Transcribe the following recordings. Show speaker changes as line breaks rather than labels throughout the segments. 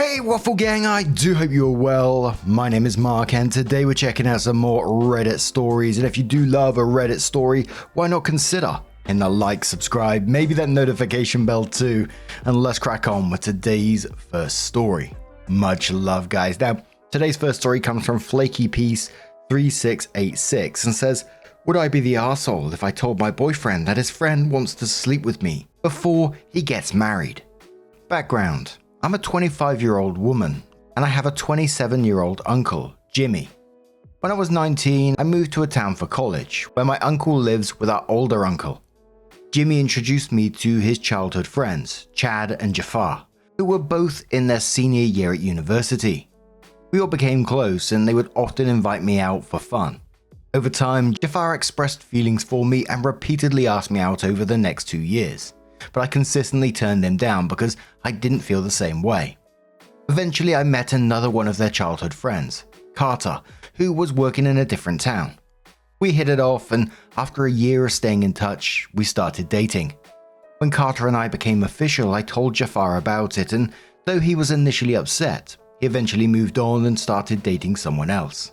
Hey Waffle Gang, I do hope you're well. My name is Mark and today we're checking out some more Reddit stories, and if you do love a Reddit story, why not consider hitting the like, subscribe, maybe that notification bell too, and let's crack on with today's first story. Much love guys. Now, today's first story comes from Flaky Piece 3686 and says, would I be the arsehole if I told my boyfriend that his friend wants to sleep with me before he gets married? Background. I'm a 25-year-old woman, and I have a 27-year-old uncle, Jimmy. When I was 19, I moved to a town for college, where my uncle lives with our older uncle. Jimmy introduced me to his childhood friends, Chad and Jafar, who were both in their senior year at university. We all became close, and they would often invite me out for fun. Over time, Jafar expressed feelings for me and repeatedly asked me out over the next 2 years. But I consistently turned him down because I didn't feel the same way. Eventually, I met another one of their childhood friends, Carter, who was working in a different town. We hit it off, and after a year of staying in touch, we started dating. When Carter and I became official, I told Jafar about it, and though he was initially upset, he eventually moved on and started dating someone else.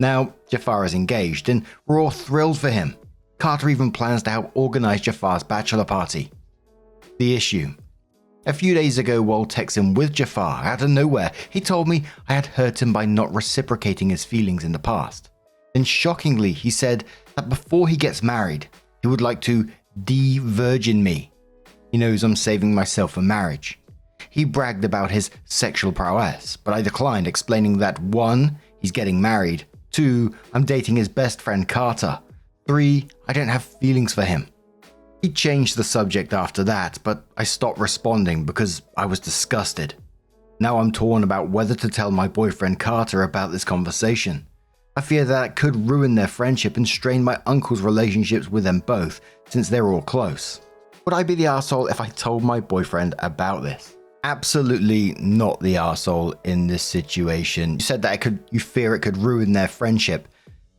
Now, Jafar is engaged, and we're all thrilled for him. Carter even plans to help organize Jafar's bachelor party. The issue. A few days ago, while texting with Jafar, out of nowhere, he told me I had hurt him by not reciprocating his feelings in the past. Then shockingly, he said that before he gets married, he would like to de-virgin me. He knows I'm saving myself for marriage. He bragged about his sexual prowess, but I declined, explaining that 1, he's getting married, 2, I'm dating his best friend Carter, 3, I don't have feelings for him. He changed the subject after that, but I stopped responding because I was disgusted. Now I'm torn about whether to tell my boyfriend Carter about this conversation. I fear that it could ruin their friendship and strain my uncle's relationships with them both, since they're all close. Would I be the arsehole if I told my boyfriend about this? Absolutely not the arsehole in this situation. You said that you fear it could ruin their friendship.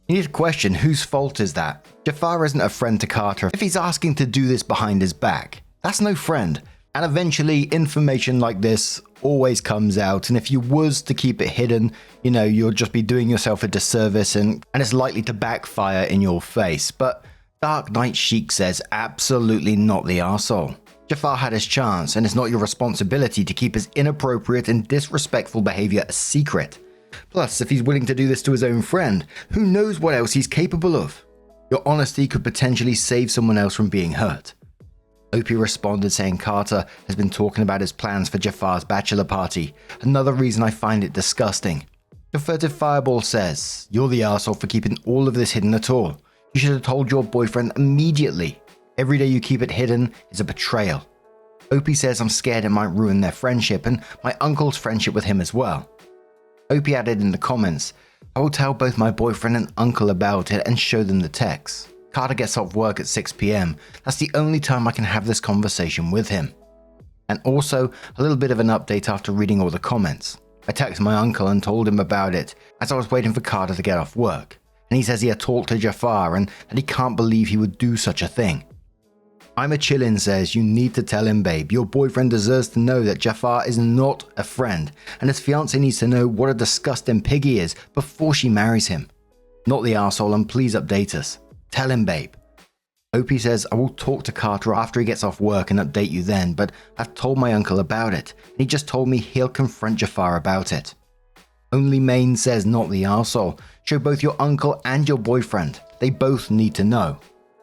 You need to question, whose fault is that? Jafar isn't a friend to Carter if he's asking to do this behind his back. That's no friend. And eventually, information like this always comes out, and if you was to keep it hidden, you'll just be doing yourself a disservice, and it's likely to backfire in your face. But Dark Knight Sheik says absolutely not the arsehole. Jafar had his chance, and it's not your responsibility to keep his inappropriate and disrespectful behavior a secret. Plus, if he's willing to do this to his own friend, who knows what else he's capable of? Your honesty could potentially save someone else from being hurt. Opie responded saying Carter has been talking about his plans for Jafar's bachelor party, another reason I find it disgusting. The Furtive Fireball says, you're the arsehole for keeping all of this hidden at all. You should have told your boyfriend immediately. Every day you keep it hidden is a betrayal. Opie says I'm scared it might ruin their friendship and my uncle's friendship with him as well. Opie added in the comments, I will tell both my boyfriend and uncle about it and show them the text. Carter gets off work at 6 PM. That's the only time I can have this conversation with him. And also, a little bit of an update after reading all the comments. I texted my uncle and told him about it as I was waiting for Carter to get off work. And he says he had talked to Jafar and that he can't believe he would do such a thing. I'm a Chillin says, you need to tell him, babe. Your boyfriend deserves to know that Jafar is not a friend, and his fiancé needs to know what a disgusting pig he is before she marries him. Not the arsehole, and please update us. Tell him, babe. Opie says, I will talk to Carter after he gets off work and update you then, but I've told my uncle about it, and he just told me he'll confront Jafar about it. Only Maine says, not the arsehole. Show both your uncle and your boyfriend. They both need to know.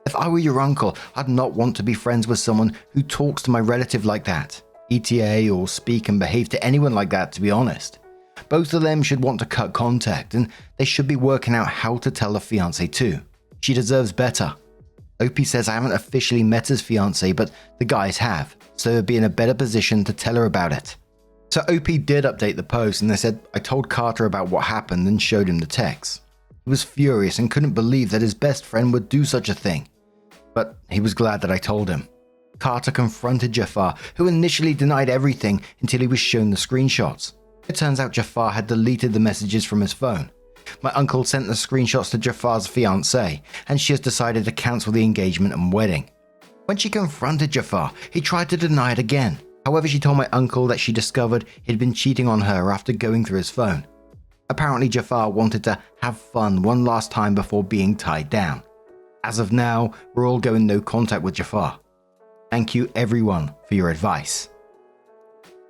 If I were your uncle, I'd not want to be friends with someone who talks to my relative like that. ETA or speak and behave to anyone like that, to be honest. Both of them should want to cut contact, and they should be working out how to tell the fiancé too. She deserves better. Opie says I haven't officially met his fiancé, but the guys have, so they'll be in a better position to tell her about it. So Opie did update the post, and they said, I told Carter about what happened and showed him the text. He was furious and couldn't believe that his best friend would do such a thing. But he was glad that I told him. Carter confronted Jafar, who initially denied everything until he was shown the screenshots. It turns out Jafar had deleted the messages from his phone. My uncle sent the screenshots to Jafar's fiancée, and she has decided to cancel the engagement and wedding. When she confronted Jafar, he tried to deny it again. However, she told my uncle that she discovered he'd been cheating on her after going through his phone. Apparently, Jafar wanted to have fun one last time before being tied down. As of now, we're all going no contact with Jafar. Thank you everyone for your advice.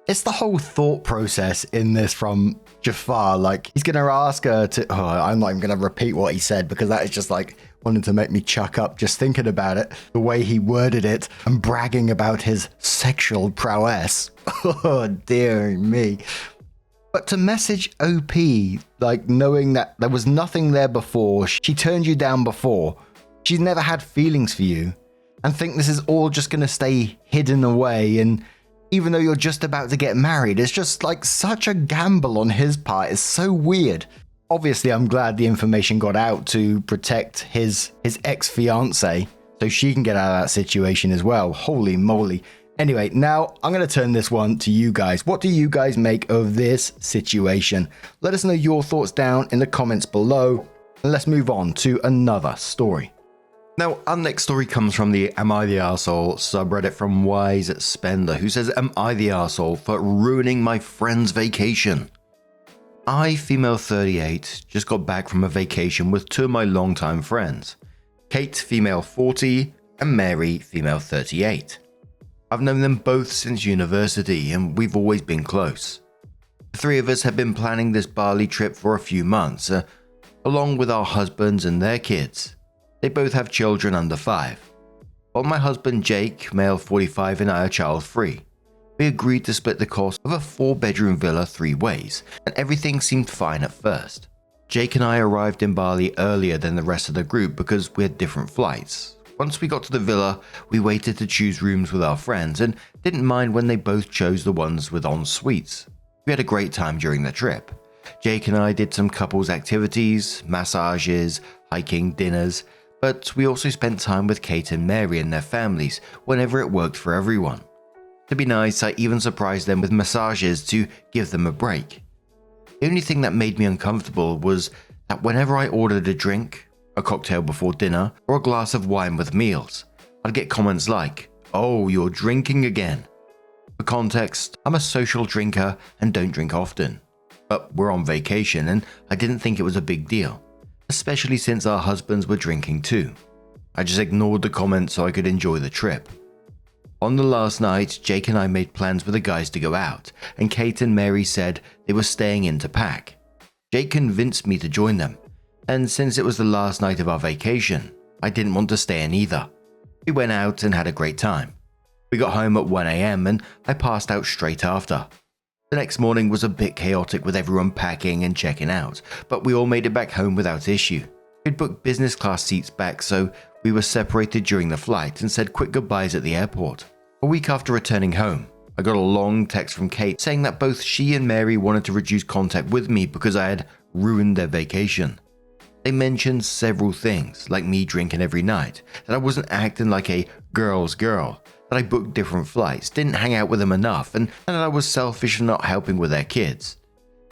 It's the whole thought process in this from Jafar. Like, he's going to ask her to... Oh, I'm not even going to repeat what he said because that is just like wanting to make me chuck up just thinking about it. The way he worded it and bragging about his sexual prowess. Oh, dear me. But to message OP, like knowing that there was nothing there before, she turned you down before, she's never had feelings for you, and think this is all just going to stay hidden away, and even though you're just about to get married, it's just like such a gamble on his part. It's so weird. Obviously, I'm glad the information got out to protect his ex-fiancée, so she can get out of that situation as well. Holy moly. Anyway, now I'm going to turn this one to you guys. What do you guys make of this situation? Let us know your thoughts down in the comments below. And let's move on to another story. Now, our next story comes from the Am I the Arsehole subreddit from Wise Spender, who says, Am I the arsehole for ruining my friend's vacation? I, female 38, just got back from a vacation with two of my longtime friends, Kate, female 40, and Mary, female 38. I've known them both since university, and we've always been close. The three of us have been planning this Bali trip for a few months, along with our husbands and their kids. They both have children under 5. While my husband Jake, male 45, and I are child-free, we agreed to split the cost of a 4-bedroom villa 3 ways, and everything seemed fine at first. Jake and I arrived in Bali earlier than the rest of the group because we had different flights. Once we got to the villa, we waited to choose rooms with our friends and didn't mind when they both chose the ones with en-suites. We had a great time during the trip. Jake and I did some couples activities, massages, hiking, dinners, but we also spent time with Kate and Mary and their families whenever it worked for everyone. To be nice, I even surprised them with massages to give them a break. The only thing that made me uncomfortable was that whenever I ordered a drink, a cocktail before dinner, or a glass of wine with meals, I'd get comments like, "Oh, you're drinking again." For context, I'm a social drinker and don't drink often. But we're on vacation and I didn't think it was a big deal, especially since our husbands were drinking too. I just ignored the comments so I could enjoy the trip. On the last night, Jake and I made plans with the guys to go out, and Kate and Mary said they were staying in to pack. Jake convinced me to join them, and since it was the last night of our vacation, I didn't want to stay in either. We went out and had a great time. We got home at 1 AM and I passed out straight after. The next morning was a bit chaotic with everyone packing and checking out, but we all made it back home without issue. We'd booked business class seats back, so we were separated during the flight and said quick goodbyes at the airport. A week after returning home, I got a long text from Kate saying that both she and Mary wanted to reduce contact with me because I had ruined their vacation. They mentioned several things, like me drinking every night, that I wasn't acting like a girl's girl, that I booked different flights, didn't hang out with them enough, and that I was selfish and not helping with their kids.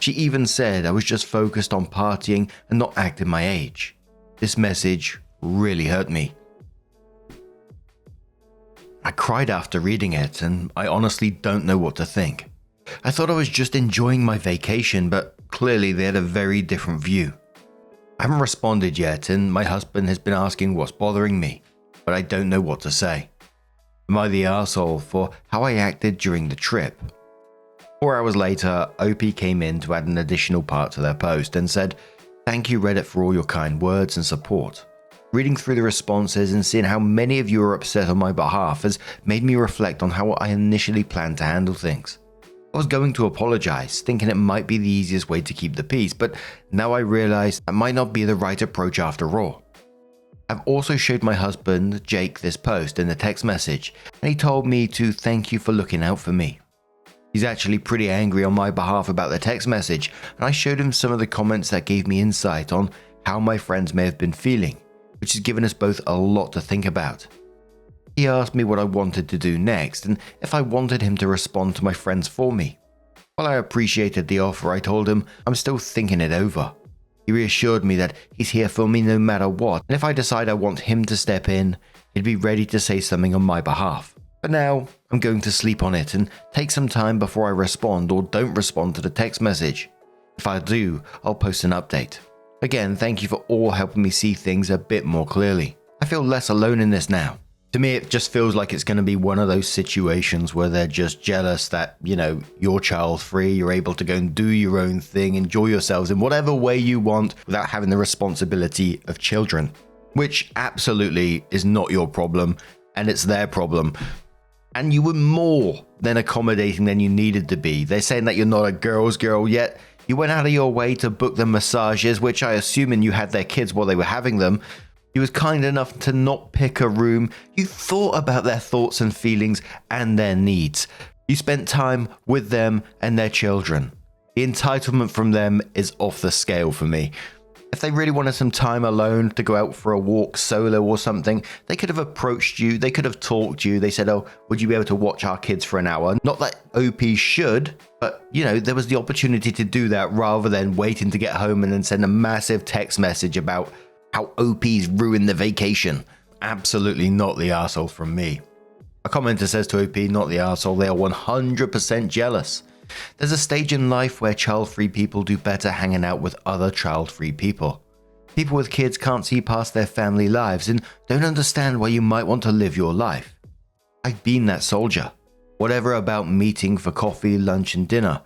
She even said I was just focused on partying and not acting my age. This message really hurt me. I cried after reading it, and I honestly don't know what to think. I thought I was just enjoying my vacation, but clearly they had a very different view. I haven't responded yet, and my husband has been asking what's bothering me, but I don't know what to say. Am I the arsehole for how I acted during the trip? 4 hours later, OP came in to add an additional part to their post and said, "Thank you Reddit for all your kind words and support. Reading through the responses and seeing how many of you are upset on my behalf has made me reflect on how I initially planned to handle things. I was going to apologize, thinking it might be the easiest way to keep the peace, but now I realize that might not be the right approach after all. I've also showed my husband, Jake, this post in a text message, and he told me to thank you for looking out for me. He's actually pretty angry on my behalf about the text message, and I showed him some of the comments that gave me insight on how my friends may have been feeling, which has given us both a lot to think about. He asked me what I wanted to do next and if I wanted him to respond to my friends for me. While I appreciated the offer, I told him I'm still thinking it over. He reassured me that he's here for me no matter what, and if I decide I want him to step in, he'd be ready to say something on my behalf. But now I'm going to sleep on it and take some time before I respond or don't respond to the text message. If I do, I'll post an update. Again, thank you for all helping me see things a bit more clearly. I feel less alone in this now. To me, it just feels like it's going to be one of those situations where they're just jealous that, you're child free, you're able to go and do your own thing, enjoy yourselves in whatever way you want without having the responsibility of children, which absolutely is not your problem and it's their problem. And you were more than accommodating than you needed to be. They're saying that you're not a girl's girl, yet you went out of your way to book them massages, which I assume you had their kids while they were having them. You was kind enough to not pick a room. You thought about their thoughts and feelings and their needs. You spent time with them and their children. The entitlement from them is off the scale for me. If they really wanted some time alone to go out for a walk solo or something, they could have approached you, they could have talked to you. They said, oh, would you be able to watch our kids for an hour? Not that OP should, but there was the opportunity to do that rather than waiting to get home and then send a massive text message about how OP's ruined the vacation. Absolutely not the arsehole from me. A commenter says to OP, not the arsehole, they are 100% jealous. There's a stage in life where child-free people do better hanging out with other child-free people. People with kids can't see past their family lives and don't understand why you might want to live your life. I've been that soldier. Whatever about meeting for coffee, lunch and dinner.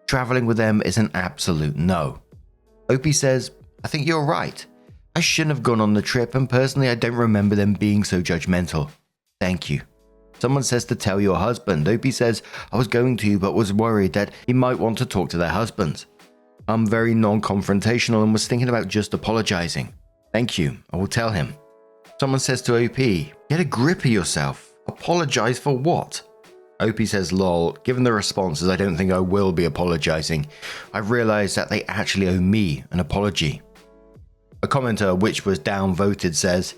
Traveling with them is an absolute no. Opie says, I think you're right. I shouldn't have gone on the trip, and personally I don't remember them being so judgmental. Thank you. Someone says to tell your husband. Opie says, I was going to, but was worried that he might want to talk to their husbands. I'm very non-confrontational and was thinking about just apologizing. Thank you. I will tell him. Someone says to OP, get a grip of yourself. Apologize for what? Opie says, lol, given the responses, I don't think I will be apologizing. I've realized that they actually owe me an apology. A commenter, which was downvoted, says,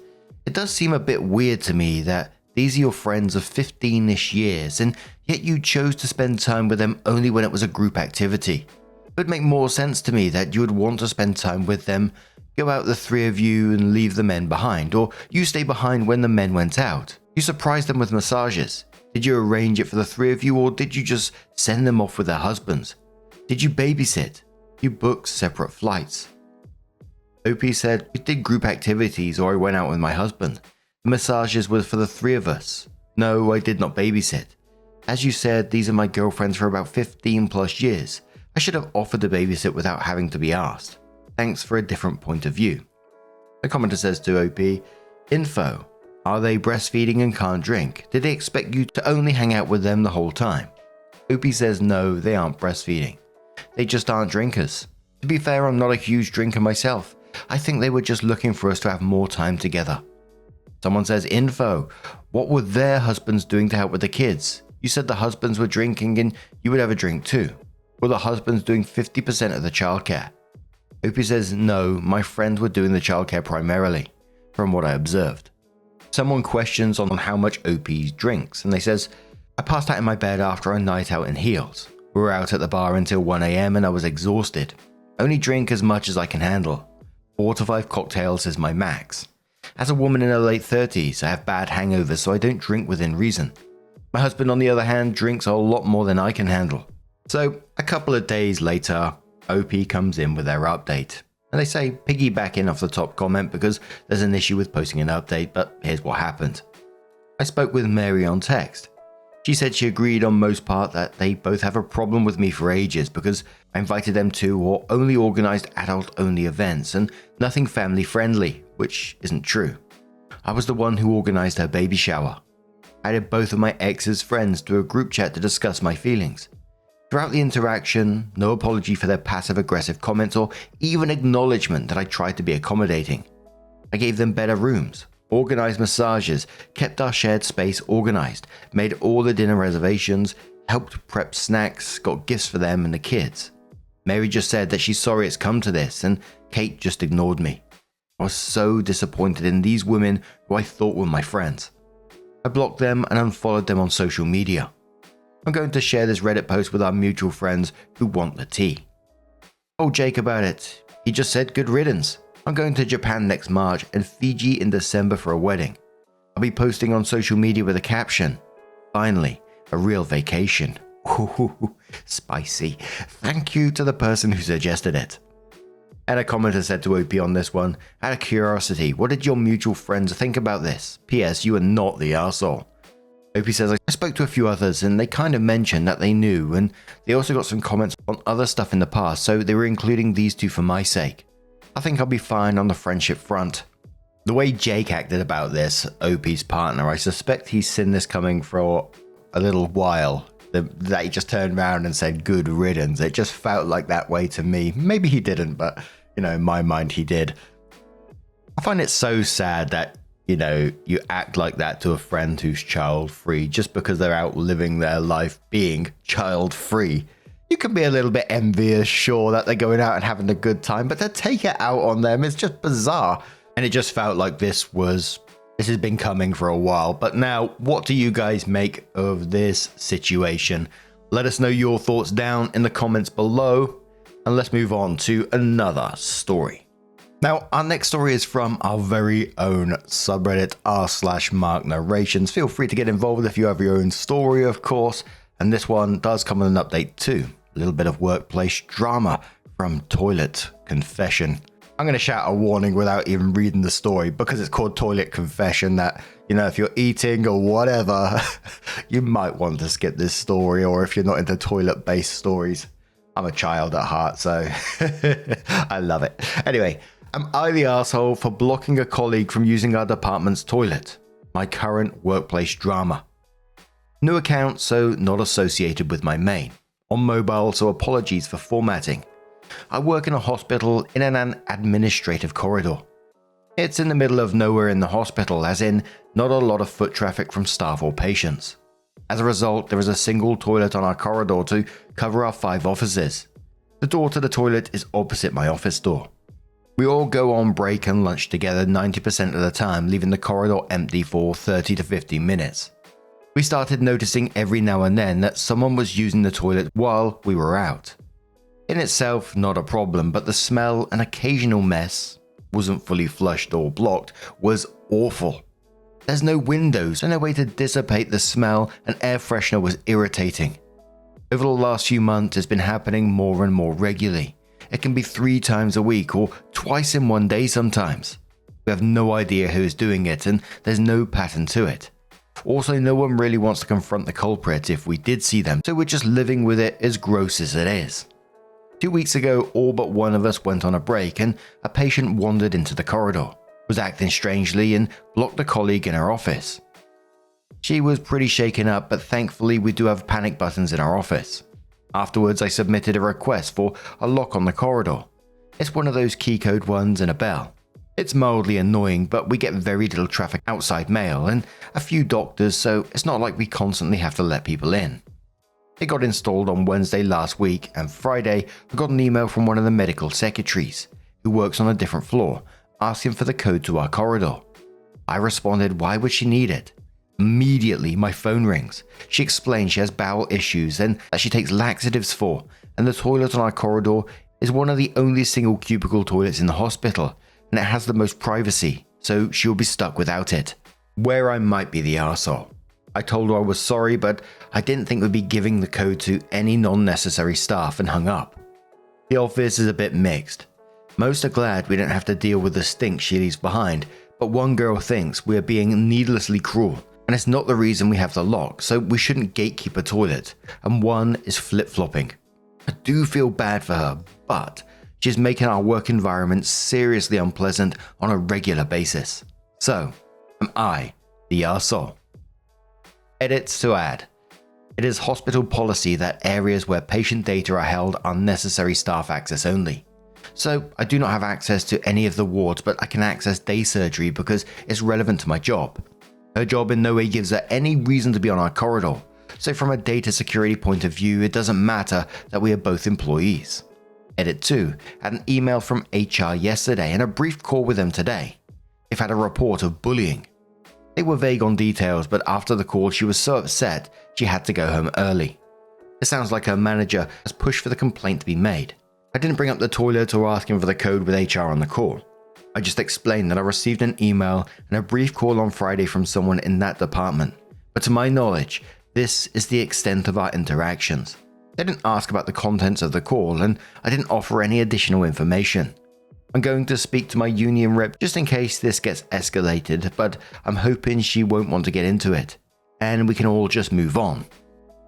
it does seem a bit weird to me that these are your friends of 15-ish years, and yet you chose to spend time with them only when it was a group activity. It would make more sense to me that you would want to spend time with them, go out the three of you and leave the men behind, or you stay behind when the men went out. You surprised them with massages. Did you arrange it for the three of you, or did you just send them off with their husbands? Did you babysit? You booked separate flights. OP said, we did group activities or I went out with my husband. The massages were for the three of us. No, I did not babysit. As you said, these are my girlfriends for about 15 plus years. I should have offered to babysit without having to be asked. Thanks for a different point of view. A commenter says to OP, info. Are they breastfeeding and can't drink? Did they expect you to only hang out with them the whole time? OP says no, they aren't breastfeeding. They just aren't drinkers. To be fair, I'm not a huge drinker myself. I think they were just looking for us to have more time together. Someone says info. What were their husbands doing to help with the kids? You said the husbands were drinking and you would have a drink too. Were the husbands doing 50% of the childcare? OP says no, my friends were doing the childcare primarily, from what I observed. Someone questions on how much OP drinks, and they says, I passed out in my bed after a night out in heels. We were out at the bar until 1 AM and I was exhausted. Only drink as much as I can handle. 4 to 5 cocktails is my max. As a woman in her late 30s, I have bad hangovers, so I don't drink within reason. My husband, on the other hand, drinks a lot more than I can handle. So, a couple of days later, OP comes in with their update. And they say, piggybacking off the top comment because there's an issue with posting an update, but here's what happened. I spoke with Mary on text. She said she agreed on most part that they both have a problem with me for ages because I invited them to or only organized adult-only events and nothing family-friendly, which isn't true. I was the one who organized her baby shower. I added both of my ex's friends to a group chat to discuss my feelings. Throughout the interaction, no apology for their passive-aggressive comments or even acknowledgement that I tried to be accommodating. I gave them better rooms, organized massages, kept our shared space organized, made all the dinner reservations, helped prep snacks, got gifts for them and the kids. Mary just said that she's sorry it's come to this, and Kate just ignored me. I was so disappointed in these women who I thought were my friends. I blocked them and unfollowed them on social media. I'm going to share this Reddit post with our mutual friends who want the tea. Oh, Jake about it. He just said good riddance. I'm going to Japan next March and Fiji in December for a wedding. I'll be posting on social media with a caption, "Finally, a real vacation." Ooh, spicy. Thank you to the person who suggested it. And a commenter said to OP on this one, "Out of curiosity, what did your mutual friends think about this? P.S. You are not the arsehole." OP says, "I spoke to a few others and they kind of mentioned that they knew, and they also got some comments on other stuff in the past, so they were including these two for my sake. I think I'll be fine on the friendship front." The way Jake acted about this, OP's partner, I suspect he's seen this coming for a little while. That he just turned around and said, "Good riddance." It just felt like that way to me. Maybe he didn't, but, in my mind he did. I find it so sad that, you act like that to a friend who's child-free just because they're out living their life being child-free. You can be a little bit envious, sure, that they're going out and having a good time, but to take it out on them is just bizarre. And it just felt like this has been coming for a while. But now, what do you guys make of this situation? Let us know your thoughts down in the comments below. And let's move on to another story. Now, our next story is from our very own subreddit, r/Mark Narrations. Feel free to get involved if you have your own story, of course. And this one does come with an update too. A little bit of workplace drama from Toilet Confession. I'm going to shout a warning without even reading the story because it's called Toilet Confession that, if you're eating or whatever, you might want to skip this story, or if you're not into toilet-based stories. I'm a child at heart, so I love it. Anyway, am I the asshole for blocking a colleague from using our department's toilet? My current workplace drama. New account, so not associated with my main. On mobile, so apologies for formatting. I work in a hospital in an administrative corridor. It's in the middle of nowhere in the hospital, as in not a lot of foot traffic from staff or patients. As a result, there is a single toilet on our corridor to cover our 5 offices. The door to the toilet is opposite my office door. We all go on break and lunch together 90% of the time, leaving the corridor empty for 30 to 50 minutes. We started noticing every now and then that someone was using the toilet while we were out. In itself, not a problem, but the smell and occasional mess, wasn't fully flushed or blocked, was awful. There's no windows and no way to dissipate the smell, and air freshener was irritating. Over the last few months, it's been happening more and more regularly. It can be 3 times a week or twice in one day sometimes. We have no idea who is doing it, and there's no pattern to it. Also, no one really wants to confront the culprit if we did see them, so we're just living with it as gross as it is. 2 weeks ago, all but one of us went on a break and a patient wandered into the corridor, was acting strangely and blocked a colleague in her office. She was pretty shaken up, but thankfully we do have panic buttons in our office. Afterwards, I submitted a request for a lock on the corridor. It's one of those key code ones and a bell. It's mildly annoying, but we get very little traffic outside mail and a few doctors, so it's not like we constantly have to let people in. It got installed on Wednesday last week, and Friday I got an email from one of the medical secretaries, who works on a different floor, asking for the code to our corridor. I responded, why would she need it? Immediately my phone rings. She explains she has bowel issues and that she takes laxatives for, and the toilet on our corridor is one of the only single cubicle toilets in the hospital, and it has the most privacy, so she'll be stuck without it. Where I might be the arsehole. I told her I was sorry, but I didn't think we'd be giving the code to any non-necessary staff, and hung up. The office is a bit mixed. Most are glad we don't have to deal with the stink she leaves behind, but one girl thinks we are being needlessly cruel, and it's not the reason we have the lock, so we shouldn't gatekeep a toilet, and one is flip-flopping. I do feel bad for her, but she's making our work environment seriously unpleasant on a regular basis. So, am I the arsehole? Edits to add. It is hospital policy that areas where patient data are held are necessary staff access only. So I do not have access to any of the wards, but I can access day surgery because it's relevant to my job. Her job in no way gives her any reason to be on our corridor, so from a data security point of view, it doesn't matter that we are both employees. Edit 2. Had an email from HR yesterday and a brief call with them today. They've had a report of bullying. They were vague on details, but after the call she was so upset she had to go home early. It sounds like her manager has pushed for the complaint to be made. I didn't bring up the toilet or ask him for the code with HR on the call. I just explained that I received an email and a brief call on Friday from someone in that department, but to my knowledge, this is the extent of our interactions. They didn't ask about the contents of the call, and I didn't offer any additional information. I'm going to speak to my union rep just in case this gets escalated, but I'm hoping she won't want to get into it, and we can all just move on.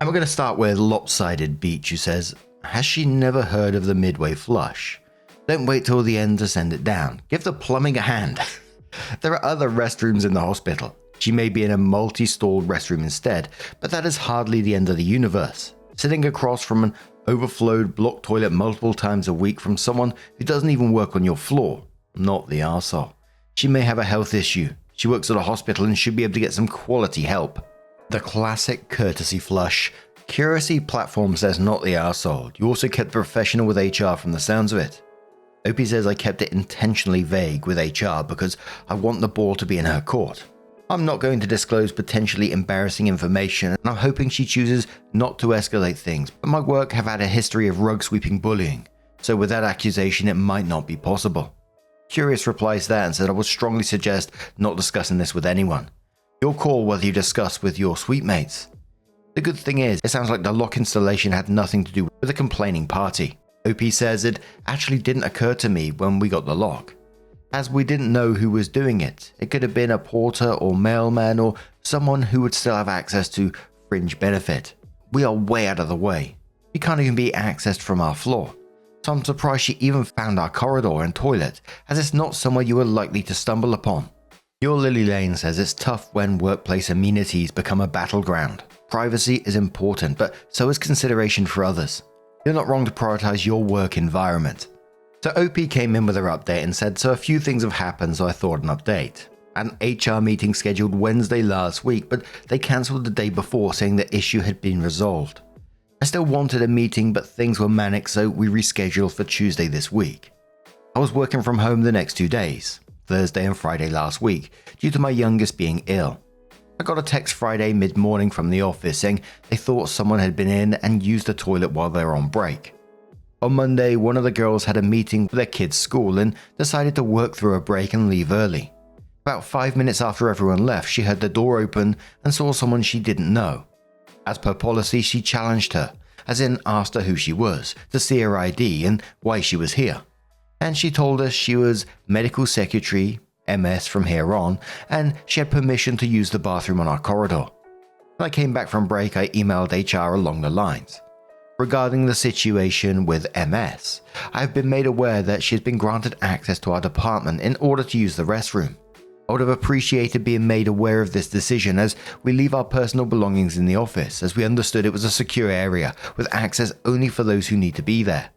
And we're going to start with Lopsided Beach, who says, has she never heard of the midway flush? Don't wait till the end to send it down. Give the plumbing a hand. There are other restrooms in the hospital. She may be in a multi-stalled restroom instead, but that is hardly the end of the universe. Sitting across from an overflowed blocked toilet multiple times a week from someone who doesn't even work on your floor. Not the arsehole. She may have a health issue. She works at a hospital and should be able to get some quality help. The classic courtesy flush. Curacy platform says not the arsehole. You also kept professional with HR from the sounds of it. Opie says I kept it intentionally vague with HR because I want the ball to be in her court. I'm not going to disclose potentially embarrassing information, and I'm hoping she chooses not to escalate things, but my work have had a history of rug-sweeping bullying, so with that accusation it might not be possible. Curious replies that and said I would strongly suggest not discussing this with anyone. Your call whether you discuss with your suite mates. The good thing is, it sounds like the lock installation had nothing to do with the complaining party. OP says it actually didn't occur to me when we got the lock, as we didn't know who was doing it. It could have been a porter or mailman or someone who would still have access to fringe benefit. We are way out of the way. We can't even be accessed from our floor. So I'm surprised she even found our corridor and toilet, as it's not somewhere you are likely to stumble upon. Your Lily Lane says it's tough when workplace amenities become a battleground. Privacy is important, but so is consideration for others. You're not wrong to prioritize your work environment. So OP came in with her update and said, so a few things have happened, so I thought an update. An HR meeting scheduled Wednesday last week, but they cancelled the day before saying the issue had been resolved. I still wanted a meeting, but things were manic, so we rescheduled for Tuesday this week. I was working from home the next 2 days, Thursday and Friday last week, due to my youngest being ill. I got a text Friday mid-morning from the office saying they thought someone had been in and used the toilet while they were on break. On Monday, one of the girls had a meeting with their kid's school and decided to work through a break and leave early. About 5 minutes after everyone left, she heard the door open and saw someone she didn't know. As per policy, she challenged her, as in asked her who she was, to see her ID and why she was here. And she told us she was medical secretary, MS from here on, and she had permission to use the bathroom on our corridor. When I came back from break, I emailed HR along the lines. Regarding the situation with MS, I have been made aware that she has been granted access to our department in order to use the restroom. I would have appreciated being made aware of this decision, as we leave our personal belongings in the office, as we understood it was a secure area with access only for those who need to be there.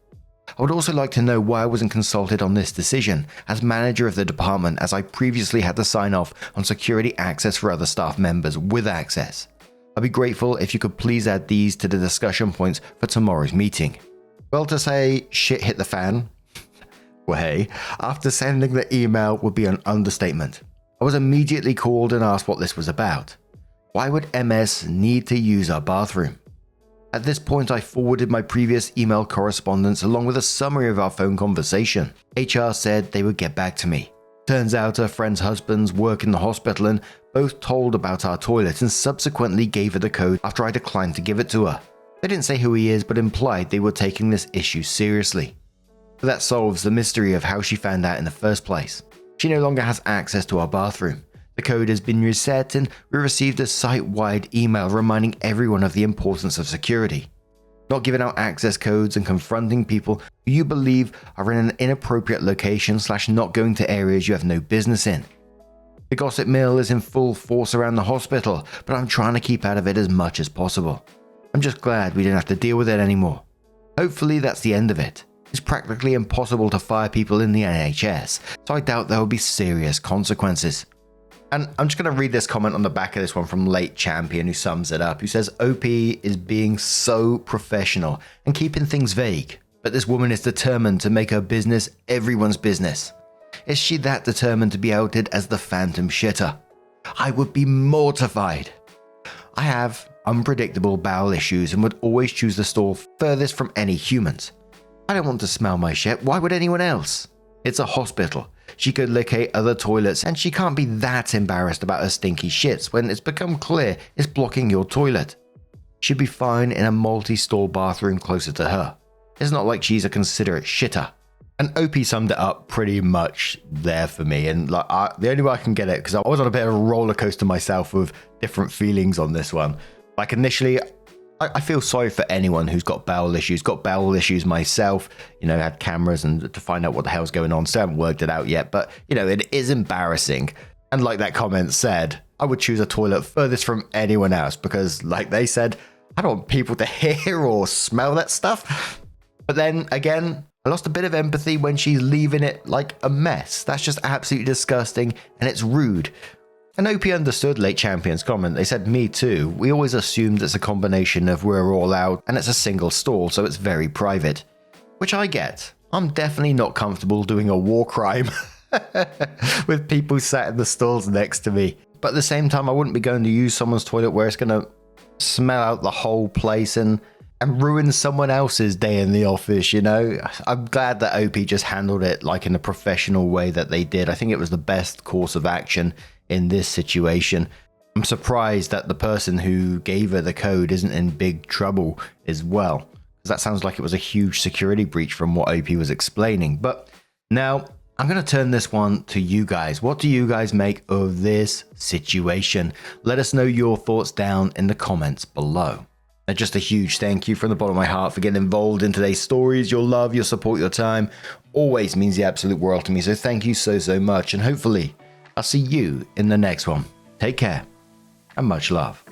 I would also like to know why I wasn't consulted on this decision as manager of the department, as I previously had to sign off on security access for other staff members with access. I'd be grateful if you could please add these to the discussion points for tomorrow's meeting. Well, to say shit hit the fan, well, hey, after sending the email would be an understatement. I was immediately called and asked what this was about. Why would MS need to use our bathroom? At this point, I forwarded my previous email correspondence along with a summary of our phone conversation. HR said they would get back to me. Turns out her friend's husbands work in the hospital and both told about our toilet and subsequently gave her the code after I declined to give it to her. They didn't say who he is, but implied they were taking this issue seriously. But that solves the mystery of how she found out in the first place. She no longer has access to our bathroom. The code has been reset and we received a site-wide email reminding everyone of the importance of security. Not giving out access codes and confronting people who you believe are in an inappropriate location / not going to areas you have no business in. The gossip mill is in full force around the hospital, but I'm trying to keep out of it as much as possible. I'm just glad we didn't have to deal with it anymore. Hopefully that's the end of it. It's practically impossible to fire people in the NHS, so I doubt there will be serious consequences. And I'm just going to read this comment on the back of this one from Late Champion, who sums it up, who says, OP is being so professional and keeping things vague, but this woman is determined to make her business everyone's business. Is she that determined to be outed as the phantom shitter? I would be mortified. I have unpredictable bowel issues and would always choose the stall furthest from any humans. I don't want to smell my shit, why would anyone else? It's a hospital. she could locate other toilets, and she can't be that embarrassed about her stinky shits when it's become clear it's blocking your toilet. She'd be fine in a multi-stall bathroom closer to her. It's not like she's a considerate shitter. And OP summed it up pretty much there for me, and like the only way I can get it, because I was on a bit of a roller coaster myself with different feelings on this one. Like initially, I feel sorry for anyone who's got bowel issues. Got bowel issues myself, had cameras and to find out what the hell's going on. Still haven't worked it out yet, but it is embarrassing. And like that comment said, I would choose a toilet furthest from anyone else because, like they said, I don't want people to hear or smell that stuff. But then again, I lost a bit of empathy when she's leaving it like a mess. That's just absolutely disgusting and it's rude. And OP understood Late Champion's comment. They said, me too. We always assumed it's a combination of we're all out and it's a single stall, so it's very private. Which I get. I'm definitely not comfortable doing a war crime with people sat in the stalls next to me. But at the same time, I wouldn't be going to use someone's toilet where it's going to smell out the whole place and ruin someone else's day in the office, I'm glad that OP just handled it like in a professional way that they did. I think it was the best course of action in this situation. I'm surprised that the person who gave her the code isn't in big trouble as well, because that sounds like it was a huge security breach from what OP was explaining. But now I'm going to turn this one to you guys. What do you guys make of this situation? Let us know your thoughts down in the comments below. And just a huge thank you from the bottom of my heart for getting involved in today's stories. Your love, your support, your time always means the absolute world to me. So thank you so much. And hopefully I'll see you in the next one. Take care and much love.